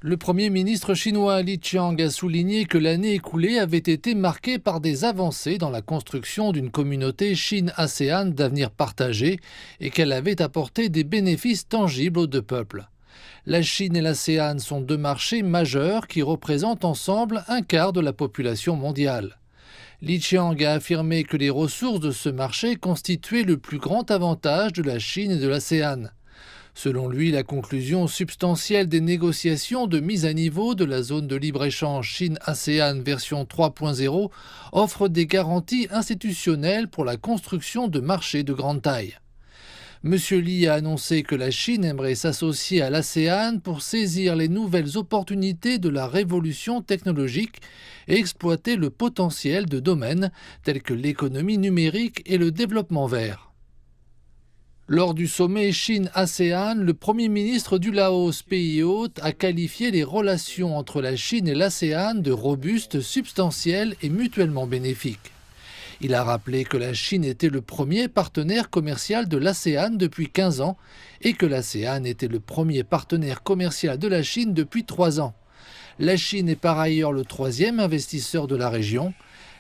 Le Premier ministre chinois Li Qiang a souligné que l'année écoulée avait été marquée par des avancées dans la construction d'une communauté Chine-ASEAN d'avenir partagé et qu'elle avait apporté des bénéfices tangibles aux deux peuples. La Chine et l'ASEAN sont deux marchés majeurs qui représentent ensemble un quart de la population mondiale. Li Qiang a affirmé que les ressources de ce marché constituaient le plus grand avantage de la Chine et de l'ASEAN. Selon lui, la conclusion substantielle des négociations de mise à niveau de la zone de libre-échange Chine-ASEAN version 3.0 offre des garanties institutionnelles pour la construction de marchés de grande taille. M. Li a annoncé que la Chine aimerait s'associer à l'ASEAN pour saisir les nouvelles opportunités de la révolution technologique et exploiter le potentiel de domaines tels que l'économie numérique et le développement vert. Lors du sommet Chine-ASEAN, le Premier ministre du Laos, pays hôte, a qualifié les relations entre la Chine et l'ASEAN de robustes, substantielles et mutuellement bénéfiques. Il a rappelé que la Chine était le premier partenaire commercial de l'ASEAN depuis 15 ans et que l'ASEAN était le premier partenaire commercial de la Chine depuis 3 ans. La Chine est par ailleurs le troisième investisseur de la région.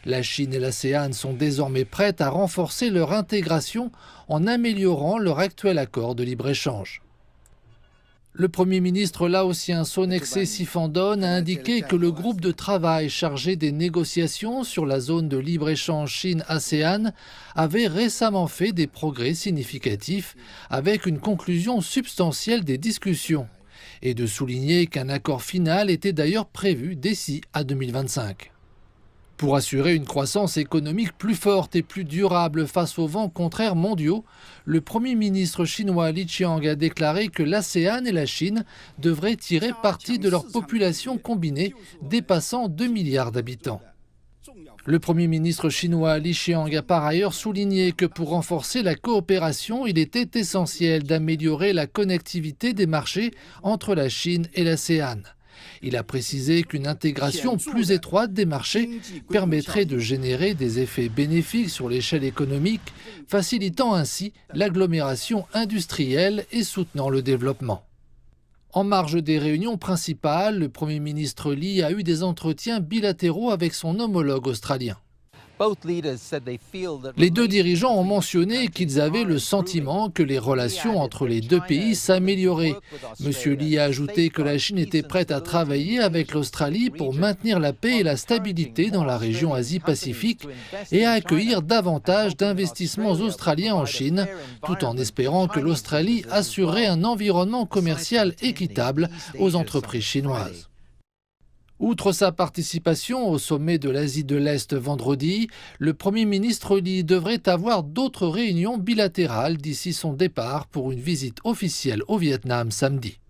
La Chine et l'ASEAN sont désormais prêtes à renforcer leur intégration en améliorant leur actuel accord de libre-échange. Le Premier ministre laotien Sonexay Siphandone a indiqué que le groupe de travail chargé des négociations sur la zone de libre-échange Chine-ASEAN avait récemment fait des progrès significatifs avec une conclusion substantielle des discussions et de souligner qu'un accord final était d'ailleurs prévu d'ici à 2025. Pour assurer une croissance économique plus forte et plus durable face aux vents contraires mondiaux, le Premier ministre chinois Li Qiang a déclaré que l'ASEAN et la Chine devraient tirer parti de leur population combinée dépassant 2 milliards d'habitants. Le Premier ministre chinois Li Qiang a par ailleurs souligné que pour renforcer la coopération, il était essentiel d'améliorer la connectivité des marchés entre la Chine et l'ASEAN. Il a précisé qu'une intégration plus étroite des marchés permettrait de générer des effets bénéfiques sur l'échelle économique, facilitant ainsi l'agglomération industrielle et soutenant le développement. En marge des réunions principales, le Premier ministre Li a eu des entretiens bilatéraux avec son homologue australien. Les deux dirigeants ont mentionné qu'ils avaient le sentiment que les relations entre les deux pays s'amélioraient. M. Li a ajouté que la Chine était prête à travailler avec l'Australie pour maintenir la paix et la stabilité dans la région Asie-Pacifique et à accueillir davantage d'investissements australiens en Chine, tout en espérant que l'Australie assurerait un environnement commercial équitable aux entreprises chinoises. Outre sa participation au sommet de l'Asie de l'Est vendredi, le Premier ministre Li devrait avoir d'autres réunions bilatérales d'ici son départ pour une visite officielle au Vietnam samedi.